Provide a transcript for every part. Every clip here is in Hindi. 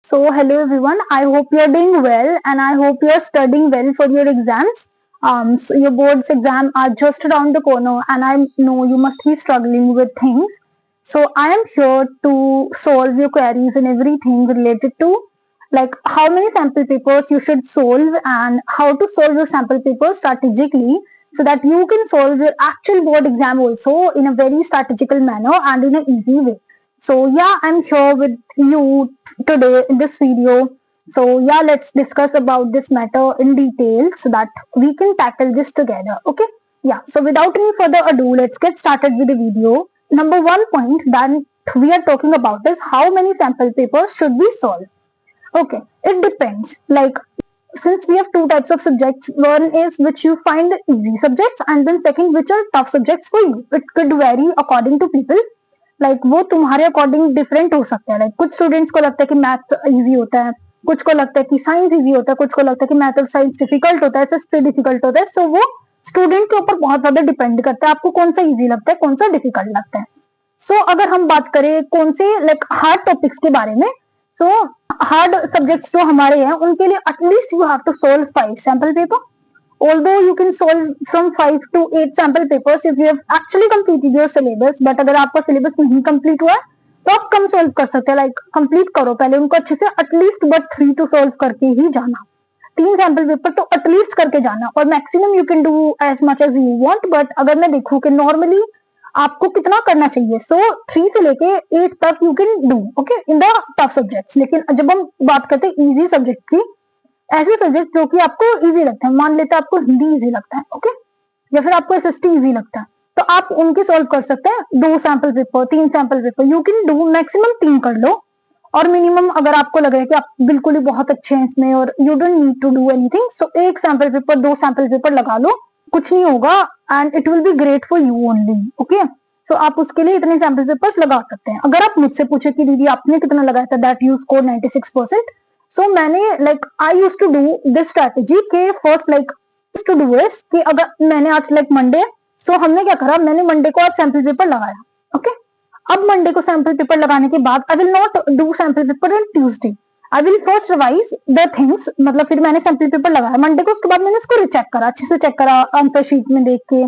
So, hello everyone. I hope you're doing well and I hope you're studying well for your exams. So your board's exam are just around the corner and I know you must be struggling with things. So, I am here to solve your queries and everything related to like how many sample papers you should solve and how to solve your sample papers strategically so that you can solve your actual board exam also in a very strategical manner and in an easy way. So yeah, I'm here with you today in this video. So yeah, let's discuss about this matter in detail so that we can tackle this together. Okay. Yeah. So without any further ado, let's get started with the video. Number one point that we are talking about is how many sample papers should we solve? Okay. It depends. Like since we have two types of subjects, one is which you find easy subjects and then second which are tough subjects for you. It could vary according to people. Like वो तुम्हारे अकॉर्डिंग डिफरेंट हो सकता है. लाइक कुछ स्टूडेंट्स को लगता है कि मैथ इजी होता है, कुछ को लगता है कि साइंस इजी होता है, कुछ को लगता है कि मैथ और साइंस डिफिकल्ट होता है, एसएसटी डिफिकल्ट होता है. सो वो स्टूडेंट के ऊपर बहुत ज्यादा डिपेंड करता है आपको कौन सा इजी लगता है, कौन सा डिफिकल्ट लगता है. सो अगर हम बात करें कौन से लाइक हार्ड टॉपिक्स के बारे में, सो हार्ड सब्जेक्ट्स जो हमारे हैं उनके लिए at least you have to solve 5 sample paper. Although you can solve from 5 to 8 sample papers if you have actually completed your syllabus, but अगर आपका syllabus नहीं complete हुआ है तो आप कम solve कर सकते हैं. लाइक complete करो पहले उनको अच्छे से, एटलीस्ट बट 3 तो solve करके ही जाना. 3 सैंपल पेपर तो एटलीस्ट करके जाना और maximum you can do as much as you want. But अगर मैं देखूं कि नॉर्मली आपको कितना करना चाहिए, सो 3 से लेके 8 तक you can do okay in the tough subjects. लेकिन जब हम बात करते हैं इजी सब्जेक्ट की, ऐसे सब्जेक्ट जो कि आपको इजी लगता है, मान लेते हैं आपको हिंदी इजी लगता है ओके, या फिर आपको एसएसटी इजी लगता है, तो आप उनके सॉल्व कर सकते हैं 2 sample paper, 3 sample paper you can do. Maximum 3 कर लो और मिनिमम अगर आपको लग रहा है कि आप बिल्कुल ही बहुत अच्छे हैं इसमें और you don't need to do anything, so 1 sample paper 2 sample paper लगा लो, कुछ नहीं होगा and it will be great for you only okay. So आप उसके लिए इतने सैंपल पेपर्स लगा सकते हैं. अगर आप मुझसे पूछे कि दीदी आपने कितना लगाया था, दैट यू स्कोर 96%. सो मैंने like I use to do this strategy के first like to do is कि अगर मैंने आज लाइक मंडे, सो हमने क्या करा, मैंने मंडे को आज सैंपल पेपर लगाया ओके. अब मंडे को सैंपल पेपर लगाने के बाद I will not do sample paper on Tuesday. I will first revise the things. मतलब फिर मैंने सैंपल पेपर लगाया मंडे को, उसके बाद मैंने उसको रिचेक करा, अच्छे से चेक करा आंसर शीट में देख के,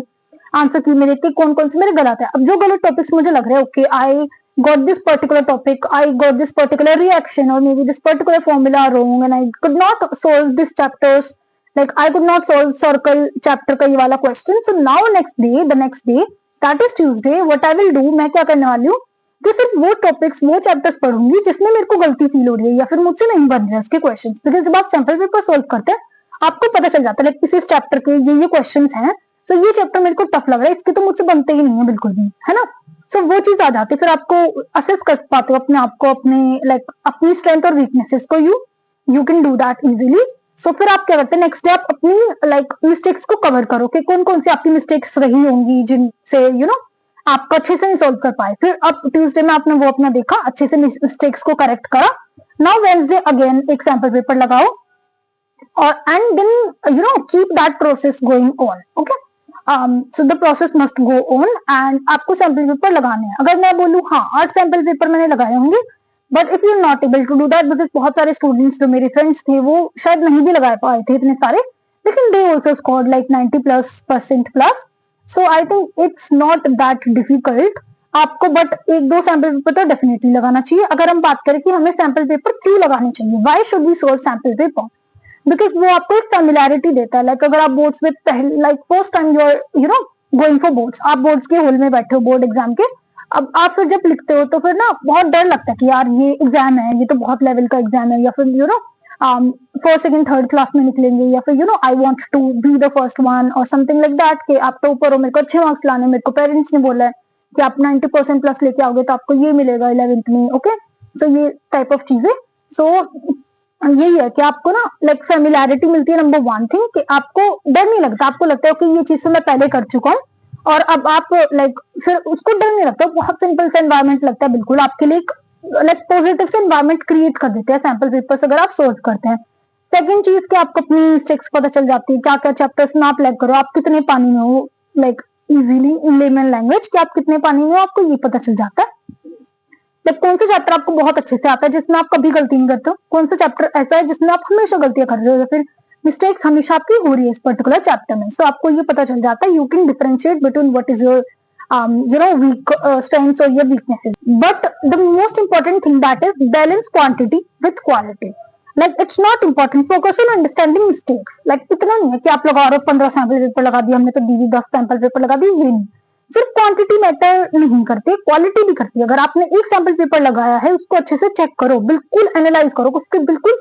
आंसर की में देख के कौन कौन से मेरे गलत है. अब जो गलत टॉपिक्स मुझे लग रहे हैं okay, I got this particular topic, I got this particular reaction or maybe this particular formula wrong and I could not solve this chapters, like I could not solve circle chapter का ये वाला question. So now the next day that is Tuesday, what I will do, मैं क्या करने वाली हूँ कि सिर्फ वो टॉपिक्स वो चैप्टर्स पढ़ूंगी जिसमें मेरे को गलती फील हो रही है या फिर मुझसे नहीं बन रहे उसके क्वेश्चन. बिकॉज जब आप सैंपल पेपर सोल्व करते हैं आपको पता चल जाता है लाइक इस चैप्टर के ये क्वेश्चन हैं, तो ये चैप्टर मेरे को टफ लग रहा है, इसके तो मुझसे बनते ही नहीं है बिल्कुल भी, है ना. सो वो चीज आ जाती है, फिर आपको असेस कर पाते हो अपने आप को, अपने लाइक अपनी स्ट्रेंथ और वीकनेसेस को you can do that easily. So फिर आप क्या करते हैं, नेक्स्ट डे आप अपनी लाइक मिस्टेक्स को कवर करो कि कौन कौन सी आपकी मिस्टेक्स रही होंगी जिनसे आपको अच्छे से नहीं सोल्व कर पाए. फिर अब ट्यूसडे में आपने वो अपना देखा, अच्छे से मिस्टेक्स को करेक्ट करा. नाउ वेंसडे अगेन एक सैंपल पेपर लगाओ और and then keep that process going on okay. So the process must go on and आपको सैंपल पेपर लगाने हैं. अगर मैं बोलूँ हाँ 8 सैंपल पेपर मैंने लगाए होंगे, but if you not able to do that, because बहुत सारे स्टूडेंट्स जो मेरे फ्रेंड्स थे वो शायद नहीं भी लगा पाए थे इतने सारे, लेकिन they also scored like 90% plus. So I think it's not that difficult आपको, बट 1-2 सैंपल पेपर तो डेफिनेटली लगाना चाहिए. अगर हम बात करें कि हमें सैंपल पेपर क्यों लगाने चाहिए, why should we solve sample paper, because वो आपको एक फेमिलैरिटी देता है. लाइक अगर आप बोर्ड्स में पहले like first time you are going for boards, आप बोर्ड्स के हॉल में बैठे हो बोर्ड एग्जाम के, अब आप फिर जब लिखते हो तो फिर ना बहुत डर लगता है कि यार ये एग्जाम है, ये तो बहुत लेवल का एग्जाम है, या फिर फर्स्ट सेकंड थर्ड क्लास में निकलेंगे, या फिर I want to be the first one और समथिंग लाइक दैट कि आप तो ऊपर हो, मेरे को अच्छे मार्क्स लाने, मेरे को पेरेंट्स ने बोला है कि आप 90% प्लस लेके आओगे तो आपको ये मिलेगा 11th में ओके. सो ये टाइप ऑफ चीजें. सो यही है कि आपको ना लाइक फेमिलैरिटी मिलती है. नंबर 1 थिंग कि आपको डर नहीं लगता, आपको लगता है कि ये चीज तो मैं पहले कर चुका हूँ और अब आप लाइक फिर उसको डर नहीं लगता, बहुत सिंपल सा एनवायरमेंट लगता है बिल्कुल आपके लिए, लाइक पॉजिटिव से एनवायरमेंट क्रिएट कर देते हैं सैंपल पेपर्स अगर आप सोल्व करते हैं. सेकंड चीज कि आपको अपनी मिस्टेक्स पता चल जाती है, क्या क्या चैप्टर्स में आप लैग करो, आप कितने पानी में हो, लाइक इजीली इन लेमन लैंग्वेज कि आप कितने पानी में हो आपको ये पता चल जाता है. लाइक कौन सा चैप्टर आपको बहुत अच्छे से आता है जिसमें आप कभी गलती नहीं करते हो, कौन सा चैप्टर ऐसा है जिसमें आप हमेशा गलतियां कर रहे हो या फिर मिस्टेक्स हमेशा आपकी हो रही है इस पर्टिकुलर चैप्टर में. सो आपको ये पता चल जाता है. You can differentiate between what is your weak strengths or your weaknesses. But the most important thing that is balance quantity with quality. Like it's not important, focus on understanding mistakes. Like इतना नहीं है कि आप लगा रहे हो 15 सैंपल पेपर लगा दिया हमने तो दीदी 10 सैंपल पेपर लगा दिए, ये नहीं. सिर्फ क्वांटिटी मैटर नहीं करती, क्वालिटी भी करती है. अगर आपने एक सैंपल पेपर लगाया है उसको अच्छे से चेक करो, बिल्कुल एनालाइज करो, उसके बिल्कुल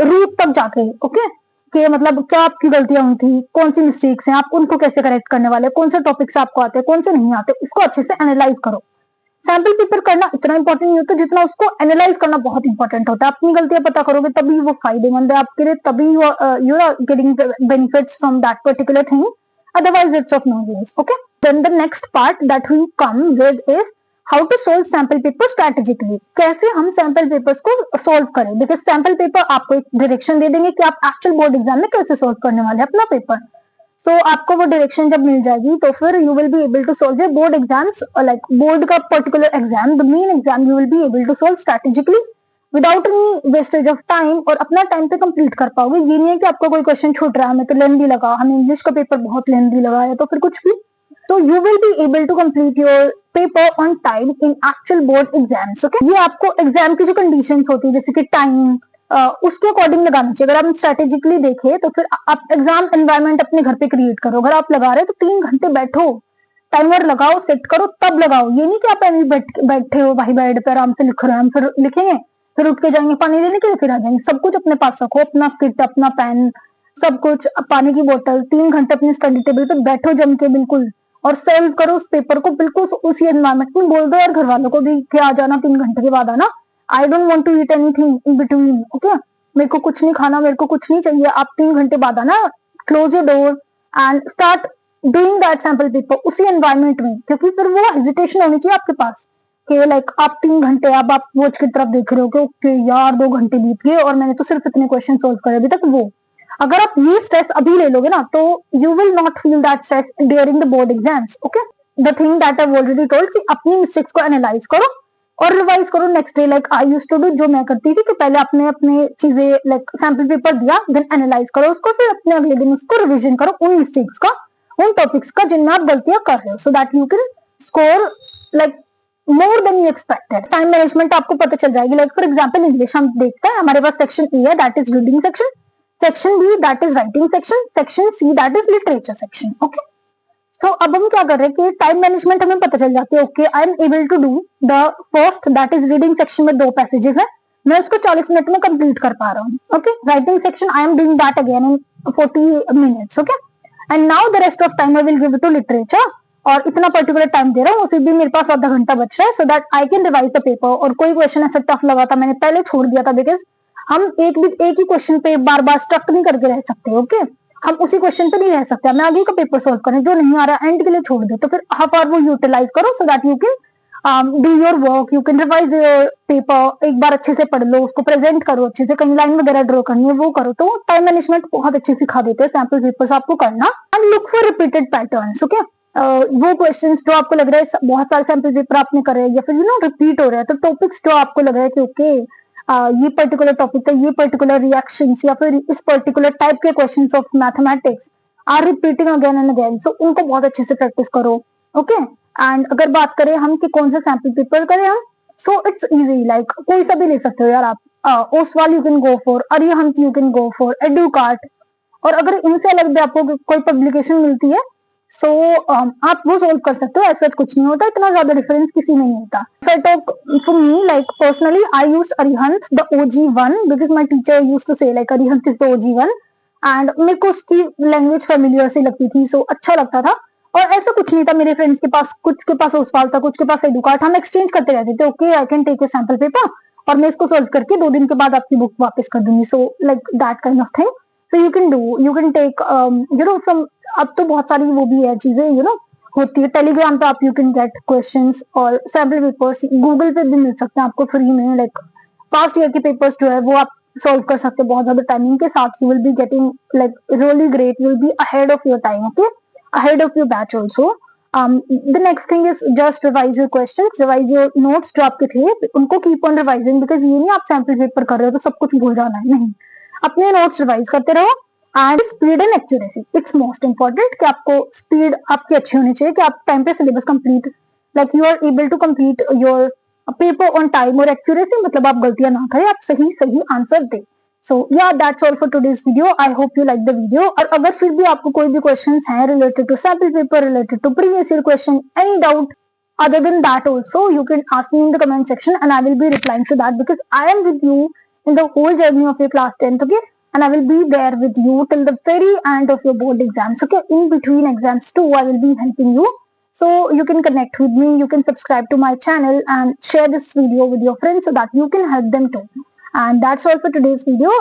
रूट तक जाके, ओके, कि मतलब क्या आपकी गलतियां हुई थी, कौन सी मिस्टेक्स हैं, आप उनको कैसे करेक्ट करने वाले, कौन से टॉपिक्स आपको आते हैं, कौन से नहीं आते, इसको अच्छे से एनालाइज करो. सैंपल पेपर करना इतना इंपॉर्टेंट नहीं होता जितना उसको एनालाइज करना बहुत इंपॉर्टेंट होता है. अपनी गलतियां पता करोगे तभी वो फायदेमंद है आपके लिए, तभी you are getting benefits from that particular thing. Otherwise it's of no use. Okay, then the next part that we come with is how to solve sample paper strategically. कैसे हम सैंपल पेपर्स को सॉल्व करें, बिकॉज सैंपल पेपर आपको एक डायरेक्शन दे देंगे कि आप एक्चुअल बोर्ड एग्जाम में कैसे सॉल्व करने वाले हैं अपना पेपर. सो आपको वो डायरेक्शन जब मिल जाएगी तो फिर you will be able to solve your board exams, like board का particular exam, the main exam, you will be able to solve strategically without any wastage of time, और अपना टाइम पे कंप्लीट कर पाओगे. ये नहीं है कि आपको कोई क्वेश्चन छूट रहा है, हमें तो लेंदी लगा, हमें इंग्लिश का पेपर बहुत लेंदी लगा है तो फिर कुछ भी. तो you will be able to complete your paper on time in actual board exams. Okay, ये आपको एग्जाम की जो कंडीशंस होती है जैसे कि टाइम, उसके अकॉर्डिंग लगाना चाहिए. अगर आप स्ट्रेटेजिकली देखें तो फिर आप एग्जाम एनवायरमेंट अपने घर पे क्रिएट करो. अगर आप लगा रहे हो तो 3 घंटे बैठो, टाइमर लगाओ, सेट करो, तब लगाओ. ये नहीं कि आप अभी बैठे हो भाई बेड पे आराम से लिख रहे हैं, फिर लिखेंगे, फिर उठ के जाएंगे पानी लेने के लिए, फिर आ जाएंगे. सब कुछ अपने पास रखो, अपना किट, अपना पेन, सब कुछ, पानी की बोतल. 3 घंटे अपनी स्टडी टेबल पे बैठो जम के बिल्कुल, और सॉल्व करो उस पेपर को बिल्कुल उसी एनवायरमेंट में. बोल दो यार घर वालों को भी कि आ जाना 3 घंटे के बाद आना, I don't want to eat anything in between. Okay, मेरे को कुछ नहीं खाना, मेरे को कुछ नहीं चाहिए, आप 3 घंटे बाद आना. Close your door and start doing that sample paper उसी एनवायरमेंट में, क्योंकि फिर वो हेजिटेशन होनी चाहिए आपके पास कि लाइक आप 3 घंटे, अब आप वॉच की तरफ देख रहे हो कि ओके यार 2 घंटे बीत गए और मैंने तो सिर्फ इतने क्वेश्चन सोल्व करे अभी तक. वो अगर आप ये स्ट्रेस अभी ले लोगे ना तो you will not feel that stress during the board exams. Okay, the thing that I already told कि अपनी मिस्टेक्स को एनालाइज करो और रिवाइज करो next day. Like I used to do, जो मैं करती थी कि पहले अपने अपने चीजें लाइक सैंपल पेपर दिया, देन एनालाइज करो उसको, फिर अपने अगले दिन उसको रिविजन करो उन मिस्टेक्स का, उन टॉपिक्स का जिनमें आप गलतियां कर रहे हो, so that you can score like more than you expected. Time management आपको पता चल जाएगी. लाइक फॉर एग्जांपल इंग्लिश हम देखते हैं, हमारे पास सेक्शन ए है that is reading section, section B that is writing section, section C that is literature section. Okay, तो अब हम क्या कर रहे हैं कि टाइम मैनेजमेंट हमें पता चल जाती है. Okay, I am able to do the first that is reading section में 2 पैसेजेस है, मैं उसको 40 मिनट में कंप्लीट कर पा रहा हूँ. Okay, writing section I am doing that again in 40 minutes. Okay, and now the rest of time I will give to literature, और इतना पर्टिकुलर टाइम दे रहा हूँ, फिर भी मेरे पास आधा घंटा बच रहा है, so that I can revise the paper. और कोई क्वेश्चन ऐसा टफ लगा था मैंने पहले छोड़ दिया था, बिकॉज हम एक ही क्वेश्चन पे बार बार स्टक नहीं करके रह सकते. ओके, हम उसी क्वेश्चन पे नहीं रह सकते, हमें आगे का पेपर सोल्व करें, जो नहीं आ रहा एंड के लिए छोड़ दे. तो फिर हाफ आवर वो यूटिलाइज करो so that you can do your work, you can revise your paper. एक बार अच्छे से पढ़ लो, उसको प्रेजेंट करो अच्छे से, कहीं लाइन वगैरह ड्रॉ करनी है वो करो. तो टाइम मैनेजमेंट बहुत अच्छे सिखा देते हैं सैंपल पेपर्स आपको करना. And look for repeated patterns. Okay, वो क्वेश्चंस जो आपको लग रहा है बहुत सारे सैंपल पेपर आपने करे या फिर रिपीट हो रहा है, तो टॉपिक्स जो आपको लग रहा है कि ओके ये पर्टिकुलर टॉपिक है, ये पर्टिकुलर रिएक्शंस या फिर इस पर्टिकुलर टाइप के questions of mathematics are repeating again and again, so उनको बहुत अच्छे से प्रैक्टिस करो. ओके, एंड अगर बात करें हम कि कौन सा सैंपल पेपर करें हम, सो इट्स इजी, लाइक कोई सा भी ले सकते हो यार आप. Oswaal you can go for, Arihant you can go for, Educart. और अगर इनसे अलग भी आपको कोई पब्लिकेशन मिलती है सो आप वो सोल्व कर सकते हो. ऐसा कुछ नहीं होता, इतना ज्यादा डिफरेंस किसी में नहीं होता. For me, like personally, I used Arihant, the OG one, because my teacher used to say like Arihant is the OG one, and मेरे को उसकी लैंग्वेज फेमिलियर सी लगती थी, सो अच्छा लगता था. और ऐसा कुछ नहीं था, मेरे फ्रेंड्स के पास, कुछ के पास ओसवाल था, कुछ के पास एडुकार्ट, हम एक्सचेंज करते रहते थे. Okay, I can take your sample paper और मैं इसको सोल्व करके 2 दिन के बाद आपकी बुक वापस कर दूंगी. So like that kind of thing. So you can take from, अब तो बहुत सारी वो भी है चीजें होती है. टेलीग्राम पे आप यू कैन गेट क्वेश्चंस और सैंपल पेपर्स, गूगल पे भी मिल सकते हैं आपको फ्री में. लाइक पास्ट ईयर के पेपर्स जो है वो आप सॉल्व कर सकते हैं बहुत ज्यादा टाइमिंग के साथ. You will be getting like really great, you will be ahead of your time. Okay, ahead of your batch also. The next thing is just revise your questions, revise your notes जो आपके थे उनको keep on revising, because ये नहीं आप sample paper कर रहे हो तो सब कुछ भूल जाना है, नहीं, अपने notes revise करते रहो. And speed and accuracy, it's most important कि आपको speed आपकी अच्छी होनी चाहिए कि आप time पे syllabus complete, like you are able to complete your paper on time. और accuracy मतलब आप गलतियां ना करें, आप सही सही आंसर दें. So yeah, that's all for today's video. I hope you like the video. और अगर फिर भी आपको कोई भी questions हैं related to sample paper, related to previous year question, any doubt other than that also, you can ask me in the comment section and I will be replying to that, because I am with you in the whole journey of your class 10th, okay? And I will be there with you till the very end of your board exams, okay? In between exams too, I will be helping you. So you can connect with me, you can subscribe to my channel and share this video with your friends so that you can help them too. And that's all for today's video.